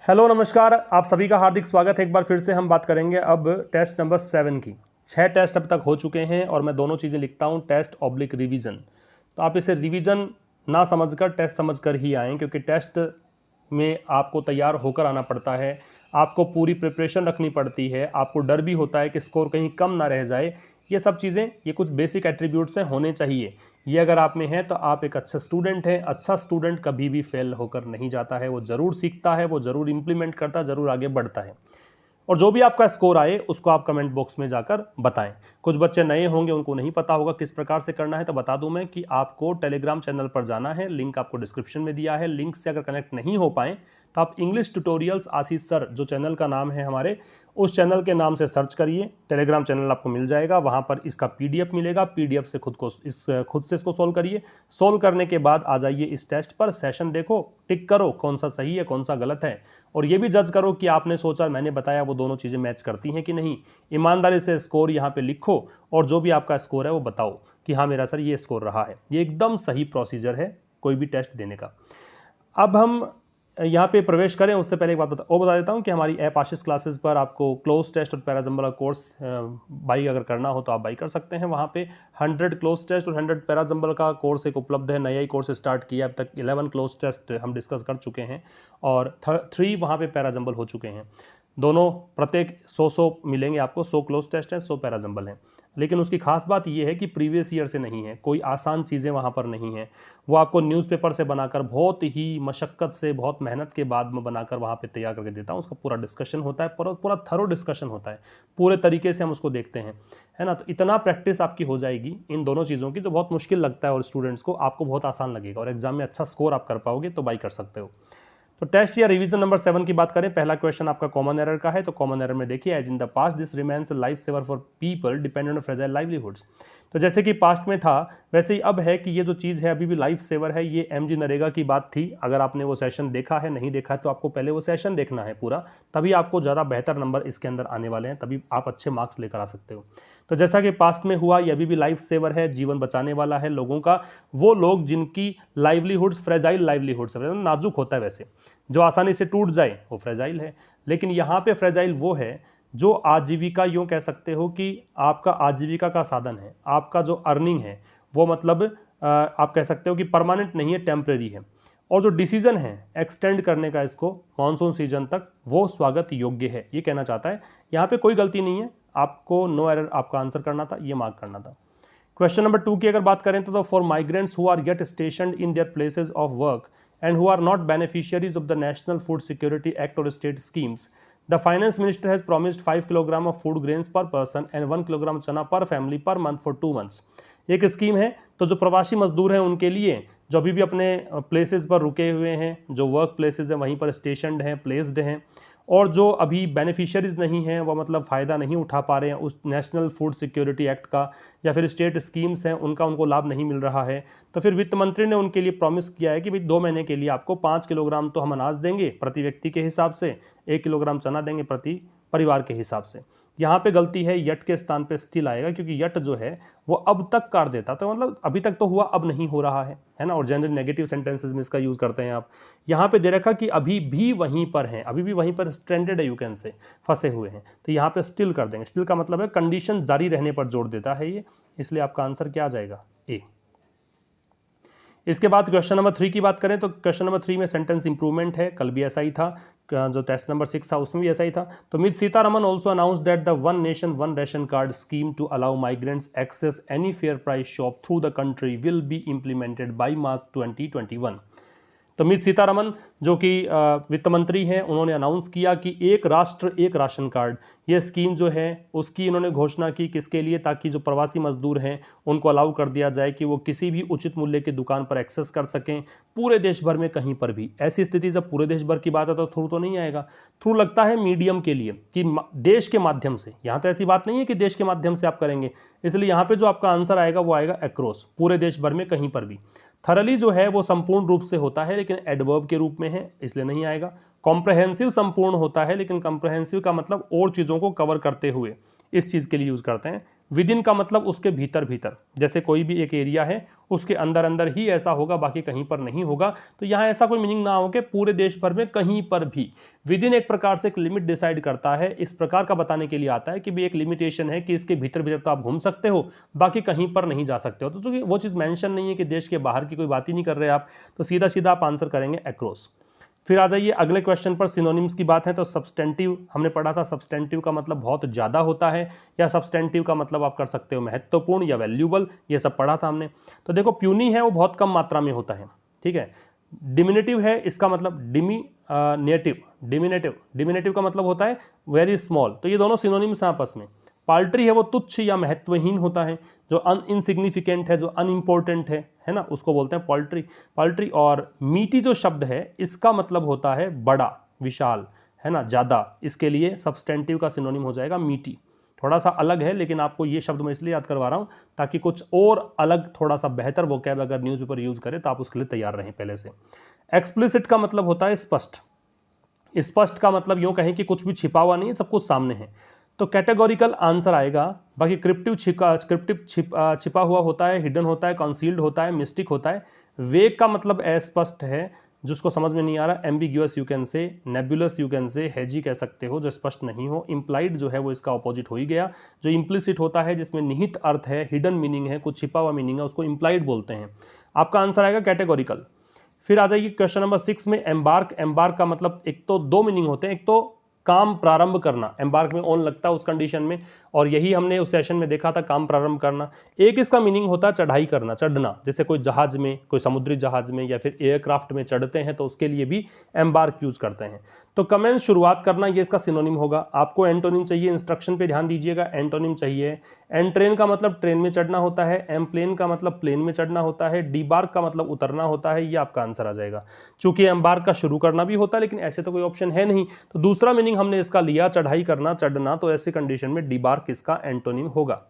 Hello नमस्कार, आप सभी का हार्दिक स्वागत है। एक बार फिर से हम बात करेंगे अब टेस्ट नंबर 7 की। 6 टेस्ट अब तक हो चुके हैं और मैं दोनों चीज़ें लिखता हूँ, टेस्ट ऑब्लिक रिवीजन। तो आप इसे रिवीजन ना समझकर टेस्ट समझकर ही आएँ, क्योंकि टेस्ट में आपको तैयार होकर आना पड़ता है, आपको पूरी प्रिपरेशन रखनी पड़ती है, आपको डर भी होता है कि स्कोर कहीं कम ना रह जाए। ये सब चीज़ें, ये कुछ बेसिक एट्रीब्यूट्स हैं, होने चाहिए। ये अगर आप में है तो आप एक अच्छा स्टूडेंट हैं। अच्छा स्टूडेंट कभी भी फेल होकर नहीं जाता है, वो ज़रूर सीखता है, वो ज़रूर इंप्लीमेंट करता है, ज़रूर आगे बढ़ता है। और जो भी आपका स्कोर आए उसको आप कमेंट बॉक्स में जाकर बताएं। कुछ बच्चे नए होंगे, उनको नहीं पता होगा किस प्रकार से करना है, तो बता दूं मैं कि आपको टेलीग्राम चैनल पर जाना है, लिंक आपको डिस्क्रिप्शन में दिया है। लिंक से अगर कनेक्ट नहीं हो पाए तो आप इंग्लिश ट्यूटोरियल्स आशीष सर, जो चैनल का नाम है हमारे, उस चैनल के नाम से सर्च करिए, टेलीग्राम चैनल आपको मिल जाएगा। वहाँ पर इसका पीडीएफ मिलेगा, पीडीएफ से खुद से इसको सोल्व करिए। सोल्व करने के बाद आ जाइए इस टेस्ट पर, सेशन देखो, टिक करो कौन सा सही है कौन सा गलत है, और ये भी जज करो कि आपने सोचा मैंने बताया वो दोनों चीज़ें मैच करती हैं कि नहीं। ईमानदारी से स्कोर यहाँ पे लिखो और जो भी आपका स्कोर है वो बताओ कि हाँ मेरा सर ये स्कोर रहा है। ये एकदम सही प्रोसीजर है कोई भी टेस्ट देने का। अब हम यहाँ पे प्रवेश करें उससे पहले एक बात बता देता हूँ कि हमारी ऐप आशीष क्लासेस पर आपको क्लोज टेस्ट और पैराजम्बल का कोर्स बाई अगर करना हो तो आप बाई कर सकते हैं। वहाँ पे 100 क्लोज टेस्ट और 100 पैराजम्बल का कोर्स एक उपलब्ध है। नया ही कोर्स स्टार्ट किया, अब तक 11 क्लोज टेस्ट हम डिस्कस कर चुके हैं और 3 वहाँ पे पैराजम्बल हो चुके हैं। दोनों प्रत्येक 100 मिलेंगे आपको, 100 क्लोज टेस्ट है, 100 पैराजम्बल है। लेकिन उसकी खास बात यह है कि प्रीवियस ईयर से नहीं है, कोई आसान चीज़ें वहाँ पर नहीं है। वो आपको न्यूज़पेपर से बनाकर, बहुत ही मशक्क़त से, बहुत मेहनत के बाद में बनाकर वहाँ पे तैयार करके देता हूँ। उसका पूरा डिस्कशन होता है, पूरा थरो डिस्कशन होता है, पूरे तरीके से हम उसको देखते हैं, है ना। तो इतना प्रैक्टिस आपकी हो जाएगी इन दोनों चीज़ों की, जो बहुत मुश्किल लगता है और स्टूडेंट्स को, आपको बहुत आसान लगेगा और एग्जाम में अच्छा स्कोर आप कर पाओगे तो बाई कर सकते हो। तो टेस्ट या रिवीजन नंबर 7 की बात करें, पहला क्वेश्चन आपका कॉमन एरर का है। तो कॉमन एरर में देखिए, as in the past this remains life saver for people dependent on fragile livelihoods. तो जैसे कि पास्ट में था वैसे ही अब है कि ये जो चीज़ है अभी भी लाइफ सेवर है। ये एमजी नरेगा की बात थी। अगर आपने वो सेशन देखा है, नहीं देखा है तो आपको पहले वो सेशन देखना है पूरा, तभी आपको ज़्यादा बेहतर नंबर इसके अंदर आने वाले हैं, तभी आप अच्छे मार्क्स लेकर आ सकते हो। तो जैसा कि पास्ट में हुआ, ये अभी भी लाइफ सेवर है, जीवन बचाने वाला है लोगों का। वो लोग जिनकी लाइवलीहुड्स फ्रेजाइल लाइवलीहुड्स, नाजुक होता है वैसे, जो आसानी से टूट जाए वो फ्रेजाइल है। लेकिन यहाँ पे फ्रेजाइल वो है जो आजीविका, यूँ कह सकते हो कि आपका आजीविका का साधन है, आपका जो अर्निंग है वो मतलब आप कह सकते हो कि परमानेंट नहीं है, टेम्परेरी है। और जो डिसीजन है एक्सटेंड करने का इसको मानसून सीजन तक, वो स्वागत योग्य है, ये कहना चाहता है। यहाँ पे कोई गलती नहीं है, आपको नो एरर आपका आंसर करना था, ये मार्क करना था। क्वेश्चन नंबर 2 की अगर बात करें तो for migrants who are get stationed in their places of work and who are not beneficiaries of the National Food Security Act or state schemes, the finance minister has promised 5 kg of food grains per person and 1 kg chana per family per month for 2 months। एक scheme है तो जो प्रवासी मजदूर हैं उनके लिए, जो अभी भी अपने प्लेसेस पर रुके हुए हैं, जो वर्क प्लेसेस हैं वहीं पर स्टेशनड हैं, प्लेस्ड हैं, और जो अभी बेनिफिशियरीज नहीं हैं, वह मतलब फ़ायदा नहीं उठा पा रहे हैं उस नेशनल फूड सिक्योरिटी एक्ट का, या फिर स्टेट स्कीम्स हैं उनका उनको लाभ नहीं मिल रहा है, तो फिर वित्त मंत्री ने उनके लिए प्रॉमिस किया है कि भाई 2 महीने के लिए आपको 5 किलोग्राम तो हम अनाज देंगे प्रति व्यक्ति के हिसाब से, 1 किलोग्राम चना देंगे प्रति परिवार के हिसाब से। यहाँ पे गलती है, यट के स्थान पे स्टिल आएगा, क्योंकि यट जो है वो अब तक कर देता, तो मतलब अभी तक तो हुआ, अब नहीं हो रहा है ना। और जनरल नेगेटिव सेंटेंसेस में इसका यूज़ करते हैं आप। यहाँ पे दे रखा कि अभी भी वहीं पर हैं, अभी भी वहीं पर स्ट्रेंडेड है, यू कैन से फंसे हुए हैं, तो यहाँ पे स्टिल कर देंगे। स्टिल का मतलब है कंडीशन जारी रहने पर जोड़ देता है ये, इसलिए आपका आंसर क्या आ जाएगा, ए। इसके बाद क्वेश्चन नंबर 3 की बात करें तो क्वेश्चन नंबर 3 में सेंटेंस इंप्रूवमेंट है, कल भी ऐसा ही था, जो टेस्ट नंबर 6 था उसमें भी ऐसा ही था। तो Miss Sitharaman also announce that the one nation one ration card scheme to allow migrants access any fair price shop through the country will be implemented by March 2021। तो मिस सीतारमन जो कि वित्त मंत्री हैं, उन्होंने अनाउंस किया कि एक राष्ट्र एक राशन कार्ड, ये स्कीम जो है उसकी इन्होंने घोषणा की, किसके लिए, ताकि जो प्रवासी मजदूर हैं उनको अलाउ कर दिया जाए कि वो किसी भी उचित मूल्य की दुकान पर एक्सेस कर सकें, पूरे देश भर में कहीं पर भी। ऐसी स्थिति जब पूरे देश भर की बात है तो थ्रू तो नहीं आएगा, थ्रू लगता है मीडियम के लिए कि देश के माध्यम से। यहाँ तो ऐसी बात नहीं है कि देश के माध्यम से आप करेंगे, इसलिए यहाँ पर जो आपका आंसर आएगा वो आएगा अक्रॉस, पूरे देश भर में कहीं पर भी। थरली जो है वो संपूर्ण रूप से होता है लेकिन एडवर्ब के रूप में है, इसलिए नहीं आएगा। कॉम्प्रहेंसिव संपूर्ण होता है, लेकिन कॉम्प्रहेंसिव का मतलब और चीज़ों को कवर करते हुए, इस चीज़ के लिए यूज़ करते हैं, विद इन का मतलब उसके भीतर भीतर, जैसे कोई भी एक एरिया है उसके अंदर अंदर ही ऐसा होगा, बाकी कहीं पर नहीं होगा। तो यहाँ ऐसा कोई मीनिंग ना हो कि पूरे देश भर में कहीं पर भी। विद इन एक प्रकार से एक लिमिट डिसाइड करता है, इस प्रकार का बताने के लिए आता है कि भी एक लिमिटेशन है कि इसके भीतर भीतर तो आप घूम सकते हो, बाकी कहीं पर नहीं जा सकते हो। तो चूंकि वो चीज़ मेंशन नहीं है कि देश के बाहर की कोई बात ही नहीं कर रहे आप, तो सीधा सीधा आप आंसर करेंगे अक्रॉस। फिर आ जाइए अगले क्वेश्चन पर, सिनोनिम्स की बात है तो सब्सटेंटिव हमने पढ़ा था, सब्सटेंटिव का मतलब बहुत ज़्यादा होता है, या सब्सटेंटिव का मतलब आप कर सकते हो महत्वपूर्ण या वैल्यूबल, ये सब पढ़ा था हमने। तो देखो प्यूनी है वो बहुत कम मात्रा में होता है, ठीक है। डिमिनेटिव है, इसका मतलब डिमिनेटिव का मतलब होता है वेरी स्मॉल, तो ये दोनों सिनोनिम्स हैं आपस में। पाल्ट्री है वो तुच्छ या महत्वहीन होता है, जो इनसिग्निफिकेंट है, जो अनइम्पोर्टेंट है ना, उसको बोलते हैं पाल्ट्री। और मीटी जो शब्द है इसका मतलब होता है बड़ा, विशाल, है ना, ज़्यादा। इसके लिए सब्सटेंटिव का सिनोनिम हो जाएगा मीटी। थोड़ा सा अलग है, लेकिन आपको ये शब्द मैं इसलिए याद करवा रहा हूँ ताकि कुछ और अलग थोड़ा सा बेहतर वोकैब अगर न्यूज़पेपर यूज़ करें तो आप उसके लिए तैयार रहें पहले से। एक्सप्लिसिट का मतलब होता है स्पष्ट। स्पष्ट का मतलब यूँ कहें कि कुछ भी छिपा हुआ नहीं है, सब कुछ सामने है। तो कैटेगोरिकल आंसर आएगा। बाकी क्रिप्टिव छिपा हुआ होता है, हिडन होता है, कंसील्ड होता है, मिस्टिक होता है। वेग का मतलब अस्पष्ट है, जिसको समझ में नहीं आ रहा। Ambiguous you can say, नेबुलस you can say, hazy कह सकते हो, जो स्पष्ट नहीं हो। इम्प्लाइड जो है वो इसका ऑपोजिट हो ही गया। जो इम्प्लिसिट होता है, जिसमें निहित अर्थ है, हिडन मीनिंग है, कुछ छिपा हुआ मीनिंग है, उसको इम्प्लाइड बोलते हैं। आपका आंसर आएगा कैटेगोरिकल। फिर आ जाइए क्वेश्चन नंबर 6 में एम्बार्क। एम्बार्क का मतलब एक तो दो मीनिंग होते हैं, एक तो काम प्रारंभ करना, एम्बार्क में ऑन लगता है उस कंडीशन में, और यही हमने उस सेशन में देखा था, काम प्रारंभ करना। एक इसका मीनिंग होता है चढ़ाई करना, चढ़ना, जैसे कोई जहाज में, कोई समुद्री जहाज में या फिर एयरक्राफ्ट में चढ़ते हैं तो उसके लिए भी एम्बार्क यूज करते हैं। तो कमेंस शुरुआत करना, ये इसका सिनोनिम होगा। आपको एंटोनिम चाहिए, इंस्ट्रक्शन पे ध्यान दीजिएगा, एंटोनिम चाहिए। एंट्रेन का मतलब ट्रेन में चढ़ना होता है, एम्प्लेन का मतलब प्लेन में चढ़ना होता है, डीबार्क का मतलब उतरना होता है। ये आपका आंसर आ जाएगा। चूंकि एम्बार्क का शुरू करना भी होता है, लेकिन ऐसे तो कोई ऑप्शन है नहीं, तो दूसरा मीनिंग हमने इसका लिया, चढ़ाई करना, चढ़ना, तो ऐसी कंडीशन में डीबार्क इसका एंटोनिम होगा।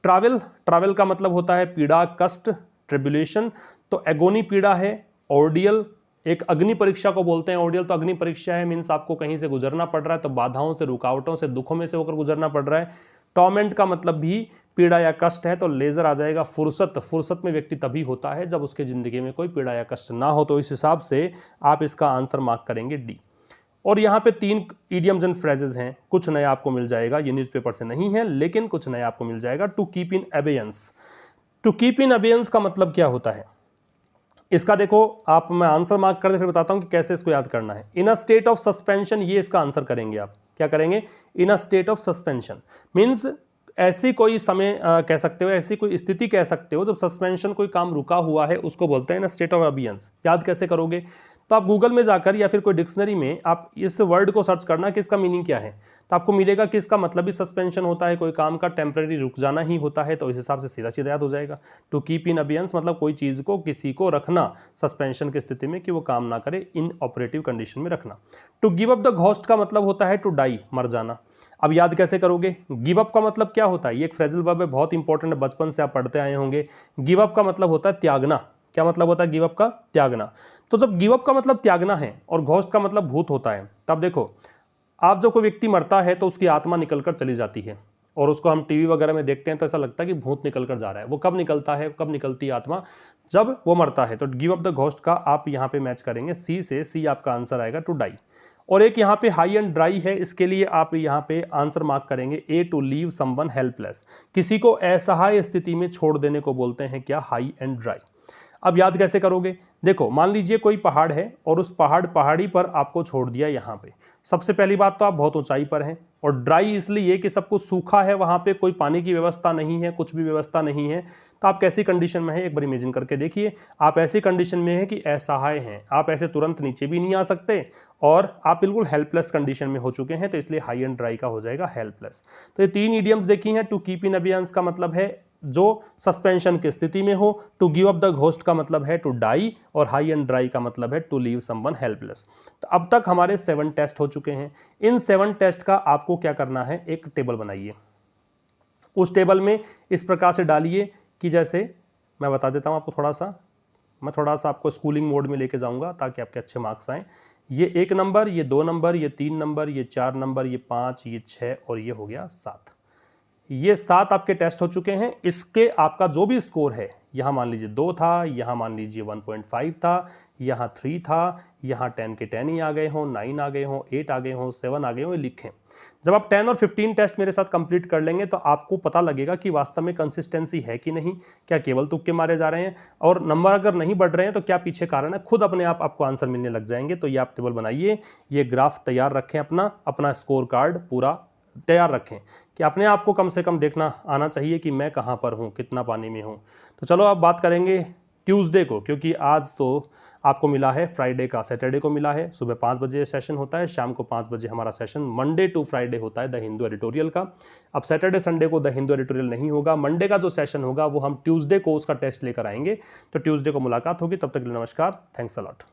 ट्रैवल का मतलब होता है पीड़ा, कष्ट, ट्रिब्यूलेशन। तो एगोनी पीड़ा है। ऑर्डियल एक अग्नि परीक्षा को बोलते हैं, ऑर्डियल तो अग्नि परीक्षा है, मीन्स आपको कहीं से गुजरना पड़ रहा है, तो बाधाओं से, रुकावटों से, दुखों में से होकर गुजरना पड़ रहा है। टॉर्मेंट का मतलब भी पीड़ा या कष्ट है, तो लेजर आ जाएगा। फुर्सत में व्यक्ति तभी होता है जब उसके जिंदगी में कोई पीड़ा या कष्ट ना हो, तो इस हिसाब से आप इसका आंसर मार्क करेंगे डी। और यहाँ पे 3 इडियम्स एंड फ्रेजेस हैं, कुछ नया आपको मिल जाएगा, ये न्यूज़पेपर से नहीं है लेकिन कुछ नया आपको मिल जाएगा। To keep in abeyance. To keep in abeyance का मतलब क्या होता है इसका, देखो आप, मैं आंसर मार्क कर दे फिर बताता हूँ कि कैसे इसको याद करना है। In a state of suspension, ये इसका आंसर करेंगे आप। क्या करेंगे? In a state of suspension means ऐसी कोई समय कह सकते हो, ऐसी कोई स्थिति कह सकते हो जब सस्पेंशन, कोई काम रुका हुआ है, उसको बोलते हैं इन अ स्टेट ऑफ अबेयंस। याद कैसे करोगे? तो आप गूगल में जाकर या फिर कोई डिक्शनरी में आप इस वर्ड को सर्च करना कि इसका मीनिंग क्या है, तो आपको मिलेगा कि इसका मतलब भी सस्पेंशन होता है, कोई काम का टेम्परेरी रुक जाना ही होता है। तो इस हिसाब से सीधा सीधा याद हो जाएगा। टू कीप इन अबियंस मतलब कोई चीज़ को, किसी को रखना सस्पेंशन की स्थिति में कि वो काम ना करे, इन ऑपरेटिव कंडीशन में रखना। To give up the ghost का मतलब होता है टू डाई, मर जाना। अब याद कैसे करोगे? गिव अप का मतलब क्या होता है? ये एक फ्रेजल वर्ब है, बहुत इंपॉर्टेंट है, बचपन से आप पढ़ते आए होंगे। गिव अप का मतलब होता है त्यागना। क्या मतलब होता है गिव अप का? त्यागना। तो जब गिव अप का मतलब त्यागना है और घोस्ट का मतलब भूत होता है, तब देखो आप जब कोई व्यक्ति मरता है तो उसकी आत्मा निकलकर चली जाती है, और उसको हम टीवी वगैरह में देखते हैं तो ऐसा लगता है कि भूत निकल कर जा रहा है। वो कब निकलता है, कब निकलती है आत्मा? जब वो मरता है। तो गिव अप द घोस्ट का आप यहाँ पे मैच करेंगे सी से, सी आपका आंसर आएगा टू डाई। और एक यहाँ पे हाई एंड ड्राई है, इसके लिए आप यहाँ पे आंसर मार्क करेंगे ए, टू लीव समवन हेल्पलेस। किसी को असहाय स्थिति में छोड़ देने को बोलते हैं क्या? High and dry. अब याद कैसे करोगे? देखो मान लीजिए कोई पहाड़ है और उस पहाड़ी पर आपको छोड़ दिया यहाँ पे। सबसे पहली बात तो आप बहुत ऊंचाई पर हैं, और ड्राई इसलिए कि सब कुछ सूखा है, वहाँ पे कोई पानी की व्यवस्था नहीं है, कुछ भी व्यवस्था नहीं है। तो आप कैसी कंडीशन में है एक बार इमेजिन करके देखिए। आप ऐसी कंडीशन में है कि असहाय हैं, आप ऐसे तुरंत नीचे भी नहीं आ सकते, और आप बिल्कुल हेल्पलेस कंडीशन में हो चुके हैं, तो इसलिए हाई एंड ड्राई का हो जाएगा हेल्पलेस। तो ये 3 इडियम्स देखी हैं। टू कीप इन अबियंस का मतलब है जो सस्पेंशन की स्थिति में हो, to give up the ghost का मतलब है टू डाई, और हाई एंड ड्राई का मतलब है टू लीव समवन हेल्पलेस। तो अब तक हमारे 7 टेस्ट हो चुके हैं। इन 7 टेस्ट का आपको क्या करना है, एक टेबल बनाइए। उस टेबल में इस प्रकार से डालिए कि जैसे मैं बता देता हूं आपको, मैं थोड़ा सा आपको स्कूलिंग मोड में लेके जाऊंगा ताकि आपके अच्छे मार्क्स आए। ये 1 नंबर, ये 2 नंबर, ये 3 नंबर, ये 4 नंबर, ये 5, ये 6 और ये हो गया 7। ये 7 आपके टेस्ट हो चुके हैं। इसके आपका जो भी स्कोर है, यहाँ मान लीजिए 2 था, यहाँ मान लीजिए 1.5 था, यहाँ 3 था, यहाँ 10 के 10 ही आ गए हों, 9 आ गए हों, 8 आ गए हों, 7 आ गए हों, ये लिखें। जब आप 10 और 15 टेस्ट मेरे साथ कंप्लीट कर लेंगे तो आपको पता लगेगा कि वास्तव में कंसिस्टेंसी है कि नहीं, क्या केवल तुक्के मारे जा रहे हैं, और नंबर अगर नहीं बढ़ रहे हैं तो क्या पीछे कारण है। खुद अपने आप आपको आंसर मिलने लग जाएंगे। तो ये आप टेबल बनाइए, ये ग्राफ तैयार रखें, अपना स्कोर कार्ड पूरा तैयार रखें कि अपने आप को कम से कम देखना आना चाहिए कि मैं कहाँ पर हूँ, कितना पानी में हूँ। तो चलो अब बात करेंगे ट्यूसडे को, क्योंकि आज तो आपको मिला है फ्राइडे का, सैटरडे को मिला है। सुबह 5 बजे सेशन होता है, शाम को 5 बजे हमारा सेशन मंडे टू फ्राइडे होता है द हिंदू एडिटोरियल का। अब सैटरडे संडे को द हिंदू एडिटोरियल नहीं होगा। मंडे का जो सेशन होगा वो हम ट्यूसडे को उसका टेस्ट लेकर आएंगे। तो ट्यूसडे को मुलाकात होगी। तब तक के लिए नमस्कार, थैंक्स अ लॉट।